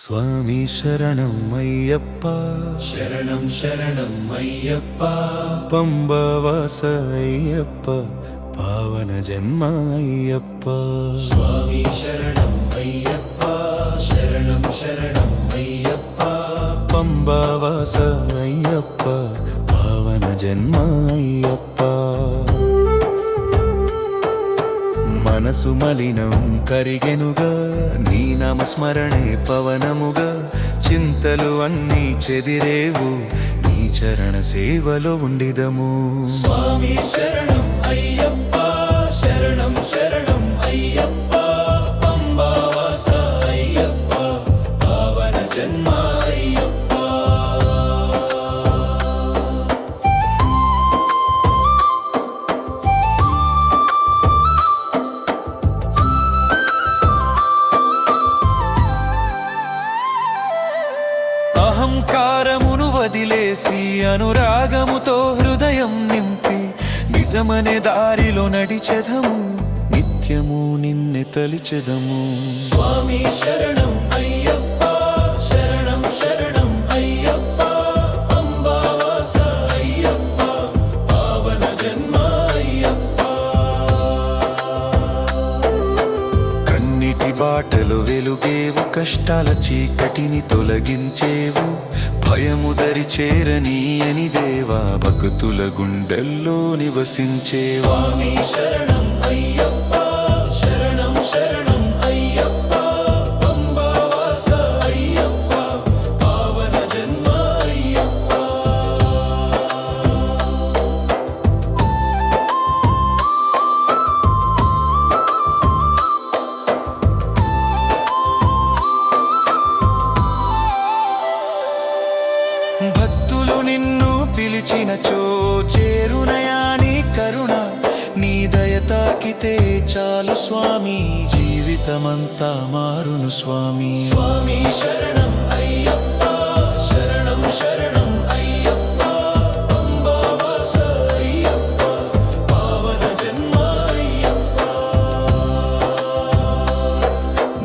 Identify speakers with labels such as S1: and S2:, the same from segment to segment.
S1: స్వామి శరణం అయ్యప్ప,
S2: శరణం శరణం అయ్యప్ప,
S1: పంబవాస అయ్యప్ప, పావన జన్మ అయ్యప్ప.
S2: స్వామి శరణం అయ్యప్ప, శరణం శరణం అయ్యప్ప,
S1: పంబవాస అయ్యప్ప, పావన జన్మ అయ్యప్ప. మనసు మలినం కరిగెనుగా, నీ నామస్మరణే పవనముగా, చింతలు అన్నీ చెదిరేవు, నీ చరణ సేవలో ఉండిదము.
S2: స్వామి శరణం అయ్యప్ప, శరణం శరణం అయ్యప్ప, పంబవాస అయ్యప్ప, పావన జన్మ అయ్యప్ప.
S1: అహంకారమును వదిలేసి అనురాగముతో హృదయం నింపి నిజమనే దారిలో నడిచెదము, నిత్యము నిన్నే తలిచెదము.
S2: స్వామి శరణం అయ్యప్ప, శరణం శరణం అయ్యప్ప, పంబవాస అయ్యప్ప, పావన జన్మ అయ్యప్ప.
S1: కన్నిటి బాటలు వెలుగేవు, కష్టాల చీకటిని తొలగించేవు, భయము దరి చేరనీయని దేవా, భక్తుల గుండెల్లో నివసించేవా.
S2: స్వామి శరణం అయ్యప్ప, శరణం శరణం అయ్యప్ప, పంబవాస అయ్యప్ప, పావన జన్మ అయ్యప్ప.
S1: భక్తులు నిన్ను పిలిచినచో చేరునయా నీ కరుణ, నీ దయ తాకితే చాలు స్వామి, జీవితమంతా మారును స్వామి.
S2: స్వామి శరణం అయ్యప్ప, శరణం శరణం అయ్యప్ప, పంబవాస అయ్యప్ప, పావన జన్మ అయ్యప్ప.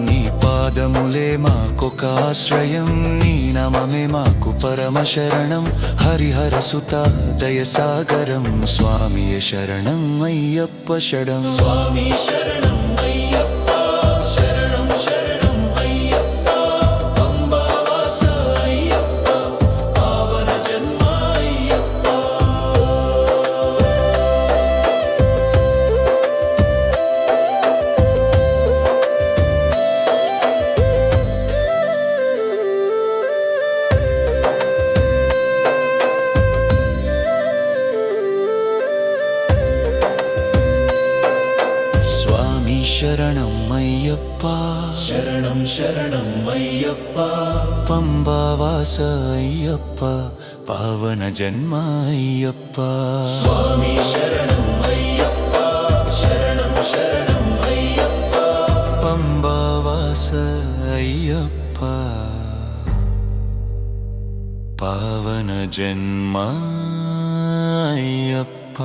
S1: నీ పాదములే మాకొక ఆశ్రయం, నీ నామమే మాకు పరమ శరణం, హరిహర సుత దయసాగరం, స్వామియే శరణం అయ్యప్ప శరణం.
S2: స్వామి శరణం అయ్యప్ప, శరణం శరణం అయ్యప్ప, పంబవాస అయ్యప్ప, పావన జన్మ అయ్యప్ప.
S1: స్వామి శరణం అయ్యప్ప,
S2: శరణం శరణం అయ్యప్ప,
S1: పంబవాస అయ్యప్ప, పావన జన్మ అయ్యప్ప.
S2: స్వామి శరణం అయ్యప్ప, శరణం శరణం అయ్యప్ప,
S1: పంబవాస అయ్యప్ప, పావన జన్మ అయ్యప్ప.